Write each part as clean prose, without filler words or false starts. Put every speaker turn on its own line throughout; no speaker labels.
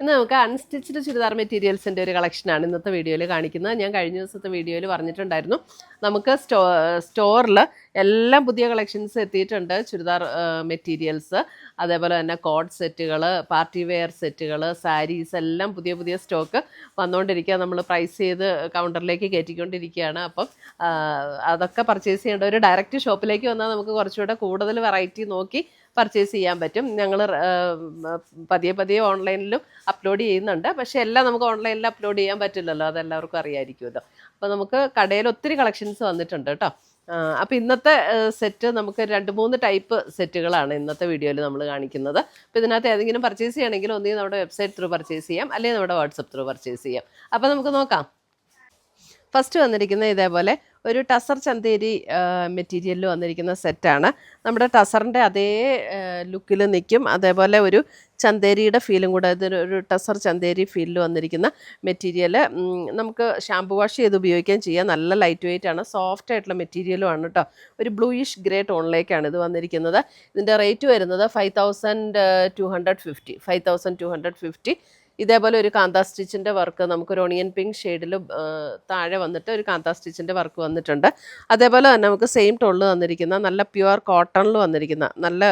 ഇന്ന് നമുക്ക് അൺസ്റ്റിച്ച്ഡ് ചുരിദാർ മെറ്റീരിയൽസിൻ്റെ ഒരു കളക്ഷനാണ് ഇന്നത്തെ വീഡിയോയിൽ കാണിക്കുന്നത്. ഞാൻ കഴിഞ്ഞ ദിവസത്തെ വീഡിയോയിൽ പറഞ്ഞിട്ടുണ്ടായിരുന്നു നമുക്ക് സ്റ്റോറിൽ എല്ലാം പുതിയ കളക്ഷൻസ് എത്തിയിട്ടുണ്ട്. ചുരിദാർ മെറ്റീരിയൽസ്, അതേപോലെ തന്നെ കോഡ് സെറ്റുകൾ, പാർട്ടി വെയർ സെറ്റുകൾ, സാരീസ് എല്ലാം പുതിയ പുതിയ സ്റ്റോക്ക് വന്നുകൊണ്ടിരിക്കുക. നമ്മൾ പ്രൈസ് ചെയ്ത് കൗണ്ടറിലേക്ക് കയറ്റിക്കൊണ്ടിരിക്കുകയാണ്. അപ്പം അതൊക്കെ പർച്ചേസ് ചെയ്യേണ്ട ഒരു ഡയറക്റ്റ് ഷോപ്പിലേക്ക് വന്നാൽ നമുക്ക് കുറച്ചുകൂടെ കൂടുതൽ വെറൈറ്റി നോക്കി പർച്ചേസ് ചെയ്യാൻ പറ്റും. ഞങ്ങൾ പതിയെ ഓൺലൈനിലും അപ്ലോഡ് ചെയ്യുന്നുണ്ട്. പക്ഷേ എല്ലാം നമുക്ക് ഓൺലൈനിൽ അപ്ലോഡ് ചെയ്യാൻ പറ്റില്ലല്ലോ, അതെല്ലാവർക്കും അറിയാമായിരിക്കുമല്ലോ. അപ്പോൾ നമുക്ക് കടയിൽ ഒത്തിരി കളക്ഷൻസ് വന്നിട്ടുണ്ട് കേട്ടോ. അപ്പോൾ ഇന്നത്തെ സെറ്റ് നമുക്ക് 2-3 ടൈപ്പ് സെറ്റുകളാണ് ഇന്നത്തെ വീഡിയോയിൽ നമ്മൾ കാണിക്കുന്നത്. അപ്പോൾ ഇതിനകത്ത് ഏതെങ്കിലും പർച്ചേസ് ചെയ്യണമെങ്കിൽ ഒന്നുകിൽ നമ്മുടെ വെബ്സൈറ്റ് ത്രൂ പർച്ചേസ് ചെയ്യാം, അല്ലെങ്കിൽ നമ്മുടെ വാട്സപ്പ് ത്രൂ പർച്ചേസ് ചെയ്യാം. അപ്പോൾ നമുക്ക് നോക്കാം. ഫസ്റ്റ് വന്നിരിക്കുന്നത് ഇതേപോലെ ഒരു ടസർ ചന്തേരി മെറ്റീരിയലിൽ വന്നിരിക്കുന്ന സെറ്റാണ്. നമ്മുടെ ടസറിൻ്റെ അതേ ലുക്കിൽ നിൽക്കും, അതേപോലെ ഒരു ചന്തേരിയുടെ ഫീലും കൂടെ, ഇതൊരു ടസർ ചന്തേരി ഫീലിൽ വന്നിരിക്കുന്ന മെറ്റീരിയൽ. നമുക്ക് ഷാമ്പു വാഷ് ചെയ്ത് ഉപയോഗിക്കുകയും ചെയ്യാം. നല്ല ലൈറ്റ് വെയിറ്റ് ആണ്, സോഫ്റ്റ് ആയിട്ടുള്ള മെറ്റീരിയലും ആണ് കേട്ടോ. ഒരു ബ്ലൂയിഷ് ഗ്രേ ടോണിലേക്കാണ് ഇത് വന്നിരിക്കുന്നത്. ഇതിൻ്റെ റേറ്റ് വരുന്നത് 5250. ഇതേപോലെ ഒരു കാന്താ സ്റ്റിച്ചിൻ്റെ വർക്ക്, നമുക്കൊരു ഓണിയൻ പിങ്ക് ഷെയ്ഡിൽ താഴെ വന്നിട്ട് ഒരു കാന്താ സ്റ്റിച്ചിൻ്റെ വർക്ക് വന്നിട്ടുണ്ട്. അതേപോലെ തന്നെ നമുക്ക് സെയിം ടോണിൽ വന്നിരിക്കുന്ന നല്ല പ്യുവർ കോട്ടണിൽ വന്നിരിക്കുന്ന നല്ല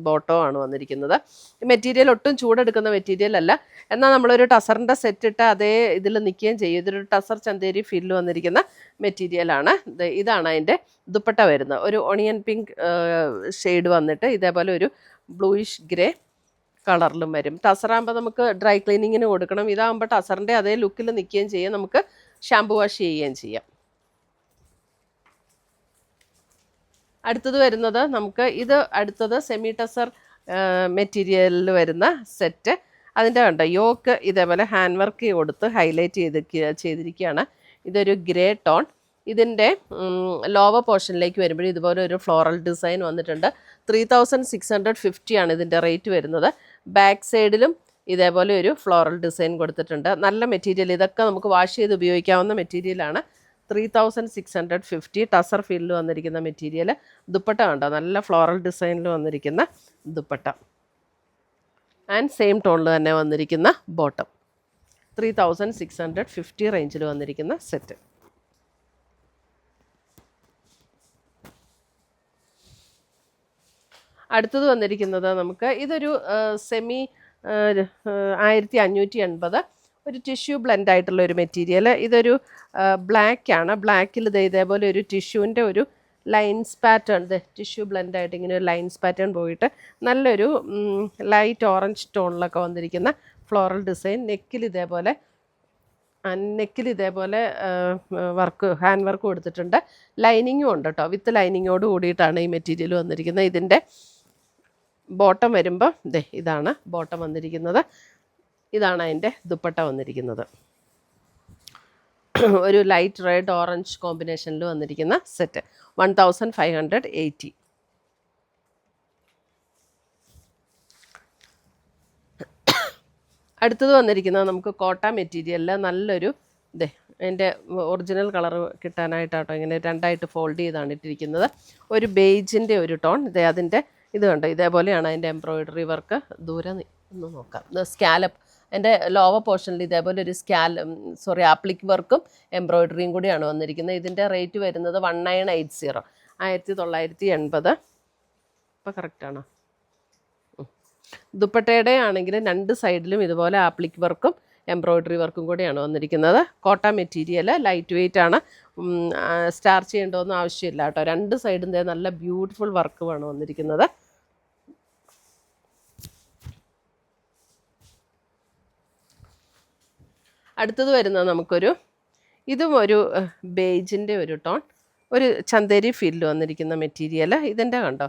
ബോട്ടോ ആണ് വന്നിരിക്കുന്നത്. ഈ മെറ്റീരിയൽ ഒട്ടും ചൂടെടുക്കുന്ന മെറ്റീരിയൽ അല്ല, എന്നാൽ നമ്മളൊരു ടസറിൻ്റെ സെറ്റ് ഇട്ട് അതേ ഇതിൽ നിൽക്കുകയും ചെയ്യും. ഇതൊരു ടസർ ചന്തേരി ഫീലിൽ വന്നിരിക്കുന്ന മെറ്റീരിയലാണ്. ഇതാണ് അതിൻ്റെ ദുപ്പട്ട വരുന്നത്. ഒരു ഓണിയൻ പിങ്ക് ഷെയ്ഡ് വന്നിട്ട് ഇതേപോലെ ഒരു ബ്ലൂയിഷ് ഗ്രേ കളറിലും വരും. ടസറാകുമ്പോൾ നമുക്ക് ഡ്രൈ ക്ലീനിങ്ങിന് കൊടുക്കണം. ഇതാകുമ്പോൾ ടസറിൻ്റെ അതേ ലുക്കിൽ നിൽക്കുകയും ചെയ്യാം, നമുക്ക് ഷാമ്പു വാഷ് ചെയ്യുകയും ചെയ്യാം. അടുത്തത് വരുന്നത് നമുക്ക് അടുത്തത് സെമി ടസർ മെറ്റീരിയലിൽ വരുന്ന സെറ്റ്. അതിൻ്റെ കണ്ടോ യോക്ക് ഇതേപോലെ ഹാൻഡ് വർക്ക് കൊടുത്ത് ഹൈലൈറ്റ് ചെയ്തിരിക്കുകയാണ്. ഇതൊരു ഗ്രേ ടോൺ. ഇതിൻ്റെ ലോവർ പോർഷനിലേക്ക് വരുമ്പോൾ ഇതുപോലെ ഒരു ഫ്ലോറൽ ഡിസൈൻ വന്നിട്ടുണ്ട്. 3650 ആണ് ഇതിൻ്റെ റേറ്റ് വരുന്നത്. ബാക്ക് സൈഡിലും ഇതേപോലെ ഒരു ഫ്ലോറൽ ഡിസൈൻ കൊടുത്തിട്ടുണ്ട്. നല്ല മെറ്റീരിയൽ, ഇതൊക്കെ നമുക്ക് വാഷ് ചെയ്ത് ഉപയോഗിക്കാവുന്ന മെറ്റീരിയലാണ്. 3650 ടസർ ഫീൽഡിൽ വന്നിരിക്കുന്ന മെറ്റീരിയൽ. ദുപ്പട്ട കണ്ടോ, നല്ല ഫ്ലോറൽ ഡിസൈനിൽ വന്നിരിക്കുന്ന ദുപ്പട്ട, ആൻഡ് സെയിം ടോണിൽ തന്നെ വന്നിരിക്കുന്ന ബോട്ടം. 3650 റേഞ്ചിൽ വന്നിരിക്കുന്ന സെറ്റ്. അടുത്തത് വന്നിരിക്കുന്നത് നമുക്ക് ഇതൊരു സെമി 1580, ഒരു ടിഷ്യൂ ബ്ലെൻഡ് ആയിട്ടുള്ള ഒരു മെറ്റീരിയൽ. ഇതൊരു ബ്ലാക്കാണ്. ബ്ലാക്കിൽ ഇതേപോലെ ഒരു ടിഷ്യൂവിൻ്റെ ഒരു ലൈൻസ് പാറ്റേൺ, ടിഷ്യൂ ബ്ലെൻഡായിട്ട് ഇങ്ങനെ ഒരു ലൈൻസ് പാറ്റേൺ പോയിട്ട് നല്ലൊരു ലൈറ്റ് ഓറഞ്ച് ടോണിലൊക്കെ വന്നിരിക്കുന്ന ഫ്ലോറൽ ഡിസൈൻ. നെക്കിൽ ഇതേപോലെ വർക്ക്, ഹാൻഡ് വർക്ക് കൊടുത്തിട്ടുണ്ട്. ലൈനിങ്ങും ഉണ്ട് കേട്ടോ, വിത്ത് ലൈനിങ്ങോട് കൂടിയിട്ടാണ് ഈ മെറ്റീരിയൽ വന്നിരിക്കുന്നത്. ഇതിൻ്റെ ബോട്ടം വരുമ്പോൾ ഇതാണ് ബോട്ടം വന്നിരിക്കുന്നത്. ഇതാണ് അതിൻ്റെ ദുപ്പട്ട വന്നിരിക്കുന്നത്. ഒരു ലൈറ്റ് റെഡ് ഓറഞ്ച് കോമ്പിനേഷനിൽ വന്നിരിക്കുന്ന സെറ്റ്. 1580. അടുത്തത് വന്നിരിക്കുന്നത് നമുക്ക് കോട്ട മെറ്റീരിയലിൽ നല്ലൊരു അതിൻ്റെ ഒറിജിനൽ കളർ കിട്ടാനായിട്ടാട്ടോ ഇങ്ങനെ രണ്ടായിട്ട് ഫോൾഡ് ചെയ്താണ് ഇട്ടിരിക്കുന്നത്. ഒരു ബേജിൻ്റെ ഒരു ടോൺ. അതിൻ്റെ ഇത് കണ്ടോ, ഇതേപോലെയാണ് അതിൻ്റെ എംബ്രോയിഡറി വർക്ക്. ദൂരെ ഒന്ന് നോക്കാം. സ്കാലപ്പ്, എൻ്റെ ലോവർ പോർഷനിൽ ഇതേപോലെ ഒരു ആപ്ലിക് വർക്കും എംബ്രോയിഡറിയും കൂടിയാണ് വന്നിരിക്കുന്നത്. ഇതിൻ്റെ റേറ്റ് വരുന്നത് 1980, 1980. ഇപ്പോൾ കറക്റ്റാണോ? ദുപ്പട്ടയുടെ ആണെങ്കിൽ 2 സൈഡിലും ഇതുപോലെ ആപ്ലിക് വർക്കും എംബ്രോയിഡറി വർക്കും കൂടിയാണ് വന്നിരിക്കുന്നത്. കോട്ട മെറ്റീരിയൽ, ലൈറ്റ് വെയിറ്റ് ആണ്. സ്റ്റാർച്ച് ചെയ്യേണ്ടതൊന്നും ആവശ്യമില്ല കേട്ടോ. 2 സൈഡിൽ നല്ല ബ്യൂട്ടിഫുൾ വർക്കുമാണ് വന്നിരിക്കുന്നത്. അടുത്തത് വരുന്നത് ഇതും ഒരു ബേജിൻ്റെ ഒരു ടോൺ, ഒരു ചന്തേരി ഫീൽഡിൽ വന്നിരിക്കുന്ന മെറ്റീരിയൽ. ഇതിൻ്റെ കണ്ടോ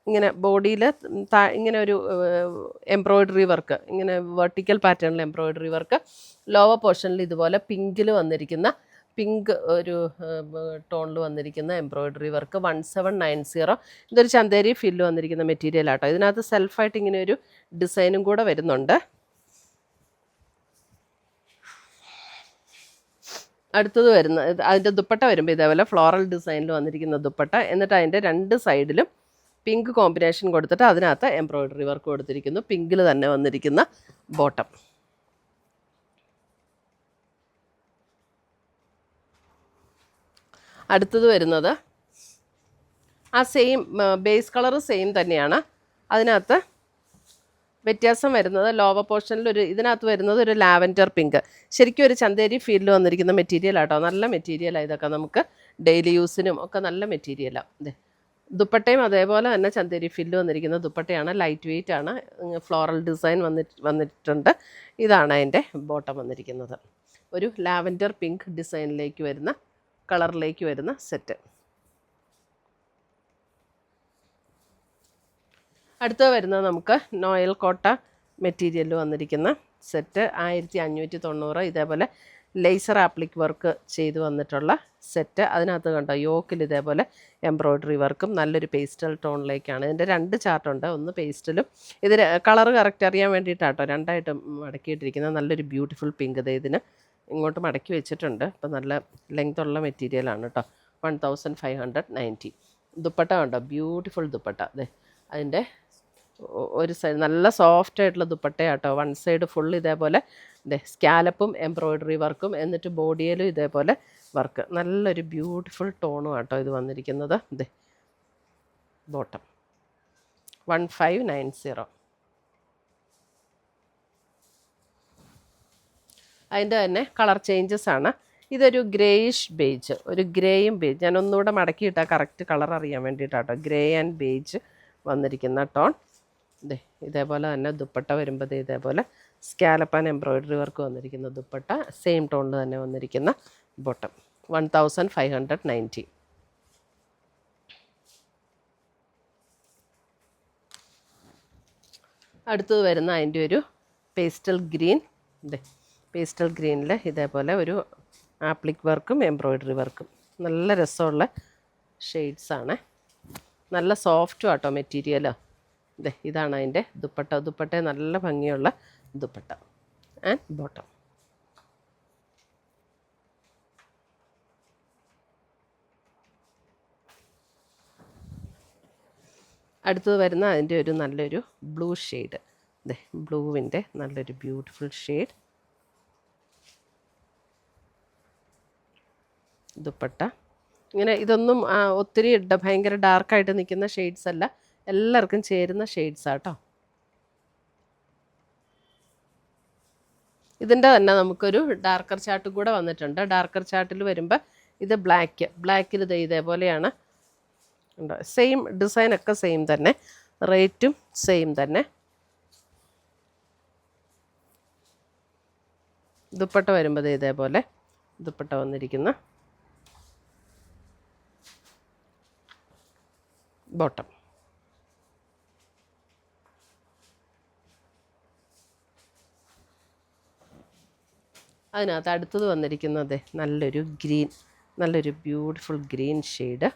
ഇങ്ങനെ ബോഡിയിൽ ഇങ്ങനെ ഒരു എംബ്രോയിഡറി വർക്ക്, ഇങ്ങനെ വെർട്ടിക്കൽ പാറ്റേണിൽ എംബ്രോയിഡറി വർക്ക്. ലോവർ പോർഷനിൽ ഇതുപോലെ പിങ്കിൽ വന്നിരിക്കുന്ന പിങ്ക് ഒരു ടോണിൽ വന്നിരിക്കുന്ന എംബ്രോയിഡറി വർക്ക്. 1790. ഇതൊരു ചന്തേരി ഫീൽഡിൽ വന്നിരിക്കുന്ന മെറ്റീരിയൽ ആട്ടോ. ഇതിനകത്ത് സെൽഫായിട്ട് ഇങ്ങനെ ഒരു ഡിസൈനും കൂടെ വരുന്നുണ്ട്. അടുത്തത് അതിൻ്റെ ദുപ്പട്ട വരുമ്പോൾ ഇതേപോലെ ഫ്ലോറൽ ഡിസൈനിൽ വന്നിരിക്കുന്ന ദുപ്പട്ട. എന്നിട്ട് അതിൻ്റെ 2 സൈഡിലും പിങ്ക് കോമ്പിനേഷൻ കൊടുത്തിട്ട് അതിനകത്ത് എംബ്രോയ്ഡറി വർക്ക് കൊടുത്തിരിക്കുന്നു. പിങ്കിൽ തന്നെ വന്നിരിക്കുന്ന ബോട്ടം. അടുത്തത് വരുന്നത് ആ സെയിം ബേസ് കളർ സെയിം തന്നെയാണ്. അതിനകത്ത് വ്യത്യാസം വരുന്നത് ലോവർ പോർഷനിൽ ഇതിനകത്ത് വരുന്നത് ഒരു ലാവൻഡർ പിങ്ക്. ശരിക്കും ഒരു ചന്തേരി ഫീൽഡിൽ വന്നിരിക്കുന്ന മെറ്റീരിയൽ ആട്ടോ. നല്ല മെറ്റീരിയലാണ് ഇതൊക്കെ. നമുക്ക് ഡെയിലി യൂസിനും ഒക്കെ നല്ല മെറ്റീരിയലാണ്. അതെ, ദുപ്പട്ടയും അതേപോലെ തന്നെ ചന്തേരി ഫീൽഡ് വന്നിരിക്കുന്ന ദുപ്പട്ടയാണ്. ലൈറ്റ് വെയിറ്റ് ആണ്. ഫ്ലോറൽ ഡിസൈൻ വന്നിട്ടുണ്ട്. ഇതാണ് അതിൻ്റെ ബോട്ടം വന്നിരിക്കുന്നത്. ഒരു ലാവൻഡർ പിങ്ക് ഡിസൈനിലേക്ക് വരുന്ന കളറിലേക്ക് വരുന്ന സെറ്റ്. അടുത്തത് വരുന്നത് നമുക്ക് നോയൽ കോട്ട മെറ്റീരിയൽ വന്നിരിക്കുന്ന സെറ്റ് 1590. ഇതേപോലെ ലേസർ ആപ്ലിക് വർക്ക് ചെയ്ത് വന്നിട്ടുള്ള സെറ്റ്. അതിനകത്ത് കണ്ടോ യോക്കിൽ ഇതേപോലെ എംബ്രോയ്ഡറി വർക്കും നല്ലൊരു പേസ്റ്റൽ ടോണിലേക്കാണ്. ഇതിൻ്റെ 2 ചാർട്ടുണ്ട്. ഒന്ന് പേസ്റ്റലും ഇത് കളർ കറക്റ്റ് അറിയാൻ വേണ്ടിയിട്ടാട്ടോ രണ്ടായിട്ട് മടക്കിയിട്ടിരിക്കുന്നത്. നല്ലൊരു ബ്യൂട്ടിഫുൾ പിങ്ക് ഇതിന് ഇങ്ങോട്ട് മടക്കി വെച്ചിട്ടുണ്ട്. ഇപ്പം നല്ല ലെങ്ത് ഉള്ള മെറ്റീരിയലാണ് കേട്ടോ. 1590. ദുപ്പട്ട കണ്ടോ, ബ്യൂട്ടിഫുൾ ദുപ്പട്ട. അതെ, അതിൻ്റെ ഒരു സൈഡ് നല്ല സോഫ്റ്റ് ആയിട്ടുള്ള ദുപ്പട്ടയാട്ടോ. വൺ സൈഡ് ഫുൾ ഇതേപോലെ സ്കാലപ്പും എംബ്രോയ്ഡറി വർക്കും, എന്നിട്ട് ബോഡിയിലും ഇതേപോലെ വർക്ക്. നല്ലൊരു ബ്യൂട്ടിഫുൾ ടോണും ആട്ടോ ഇത് വന്നിരിക്കുന്നത്. ഇതേ ബോട്ടം 1590. അതിൻ്റെ തന്നെ കളർ ചേഞ്ചസ് ആണ്. ഇതൊരു ഗ്രേയിഷ് ബേജ്, ഒരു ഗ്രേയും ബേജ്. ഞാൻ ഒന്നുകൂടെ മടക്കിയിട്ടാൽ കറക്റ്റ് കളർ അറിയാൻ വേണ്ടിയിട്ടാട്ടോ. ഗ്രേ ആൻഡ് ബേജ് വന്നിരിക്കുന്ന ടോൺ. ഇതേപോലെ തന്നെ ദുപ്പട്ട വരുമ്പോൾ ഇതേപോലെ സ്കാലപ്പ് ആൻഡ് എംബ്രോയ്ഡറി വർക്ക് വന്നിരിക്കുന്ന ദുപ്പട്ട. സെയിം ടോണിൽ തന്നെ വന്നിരിക്കുന്ന ബോട്ടം. 1590. അടുത്തത് വരുന്ന അതിൻ്റെ ഒരു പേസ്റ്റൽ ഗ്രീൻ. പേസ്റ്റൽ ഗ്രീനിൽ ഇതേപോലെ ഒരു ആപ്ലിക് വർക്കും എംബ്രോയ്ഡറി വർക്കും. നല്ല രസമുള്ള ഷെയ്ഡ്സാണ്. നല്ല സോഫ്റ്റും ആട്ടോ മെറ്റീരിയലോ. ഇതാണ് അതിൻ്റെ ദുപ്പട്ട. ദുപ്പട്ട നല്ല ഭംഗിയുള്ള ദുപ്പട്ട ആൻഡ് ബോട്ടം. അടുത്തത് വരുന്ന അതിൻ്റെ ഒരു നല്ലൊരു ബ്ലൂ ഷെയ്ഡ്. ബ്ലൂവിൻ്റെ നല്ലൊരു ബ്യൂട്ടിഫുൾ ഷെയ്ഡ് ദുപ്പട്ട. ഇങ്ങനെ ഇതൊന്നും ഒത്തിരി ഭയങ്കര ഡാർക്കായിട്ട് നിൽക്കുന്ന ഷെയ്ഡ്സ് അല്ല, എല്ലാവർക്കും ചേരുന്ന ഷെയ്ഡ്സാട്ടോ. ഇതിൻ്റെ തന്നെ നമുക്കൊരു ഡാർക്കർ ചാർട്ട് കൂടെ വന്നിട്ടുണ്ട്. ഡാർക്കർ ചാർട്ടിൽ വരുമ്പോൾ ഇത് ബ്ലാക്കിൽ ഇതേപോലെയാണ്. സെയിം ഡിസൈനൊക്കെ സെയിം തന്നെ, റേറ്റും സെയിം തന്നെ. ദുപ്പട്ട വരുമ്പോൾ ഇതേപോലെ ദുപ്പട്ട വന്നിരിക്കുന്ന ബോട്ടം. അതിനകത്ത് അടുത്തത് വന്നിരിക്കുന്നത് നല്ലൊരു ഗ്രീൻ, നല്ലൊരു ബ്യൂട്ടിഫുൾ ഗ്രീൻ ഷെയ്ഡ്.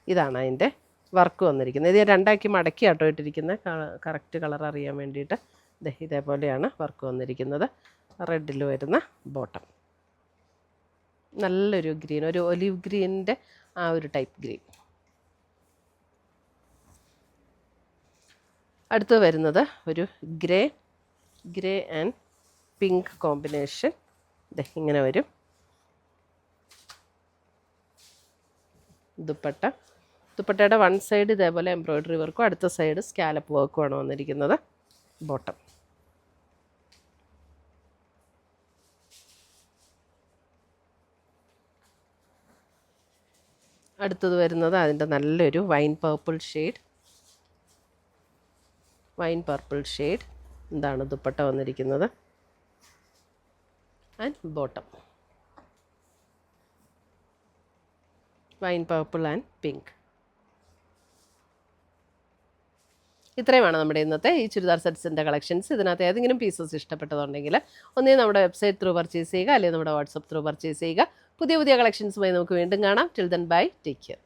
ഇതാണ് അതിൻ്റെ വർക്ക് വന്നിരിക്കുന്നത്. ഇത് രണ്ടാക്കി മടക്കി ആട്ടോ ഇട്ടിരിക്കുന്നത്, കറക്റ്റ് കളർ അറിയാൻ വേണ്ടിയിട്ട്. ഇതേപോലെയാണ് വർക്ക് വന്നിരിക്കുന്നത്. റെഡിൽ വരുന്ന ബോട്ടം. നല്ലൊരു ഗ്രീൻ, ഒരു ഒലിവ് ഗ്രീനിൻ്റെ ആ ഒരു ടൈപ്പ് ഗ്രീൻ. അടുത്ത് വരുന്നത് ഒരു ഗ്രേ ആൻഡ് പിങ്ക് കോമ്പിനേഷൻ. ഇങ്ങനെ വരും ദുപ്പട്ടയുടെ വൺ സൈഡ് ഇതേപോലെ എംബ്രോയ്ഡറി വർക്കും അടുത്ത സൈഡ് സ്കാലപ്പ് വർക്കുമാണ് വന്നിരിക്കുന്നത്. ബോട്ടം. അടുത്തത് വരുന്നത് അതിൻ്റെ നല്ലൊരു വൈൻ പർപ്പിൾ ഷെയ്ഡ്. എന്താണ് ദുപ്പട്ട വന്നിരിക്കുന്നത് and bottom. Wine purple and pink. ഇത്രയുമാണ് നമ്മുടെ ഇന്നത്തെ ഈ ചുരിദാർ സെറ്റ്സിൻ്റെ കളക്ഷൻസ്. ഇതിനകത്ത് ഏതെങ്കിലും പീസസ് ഇഷ്ടപ്പെട്ടതുണ്ടെങ്കിൽ ഒന്നേ നമ്മുടെ വെബ്സൈറ്റ് ത്രൂ പർച്ചേസ് ചെയ്യുക, അല്ലെങ്കിൽ നമ്മുടെ വാട്സപ്പ് ത്രൂ പർച്ചേസ് ചെയ്യുക. പുതിയ കളക്ഷൻസുമായി നമുക്ക് വീണ്ടും കാണാം. Till then bye, take care.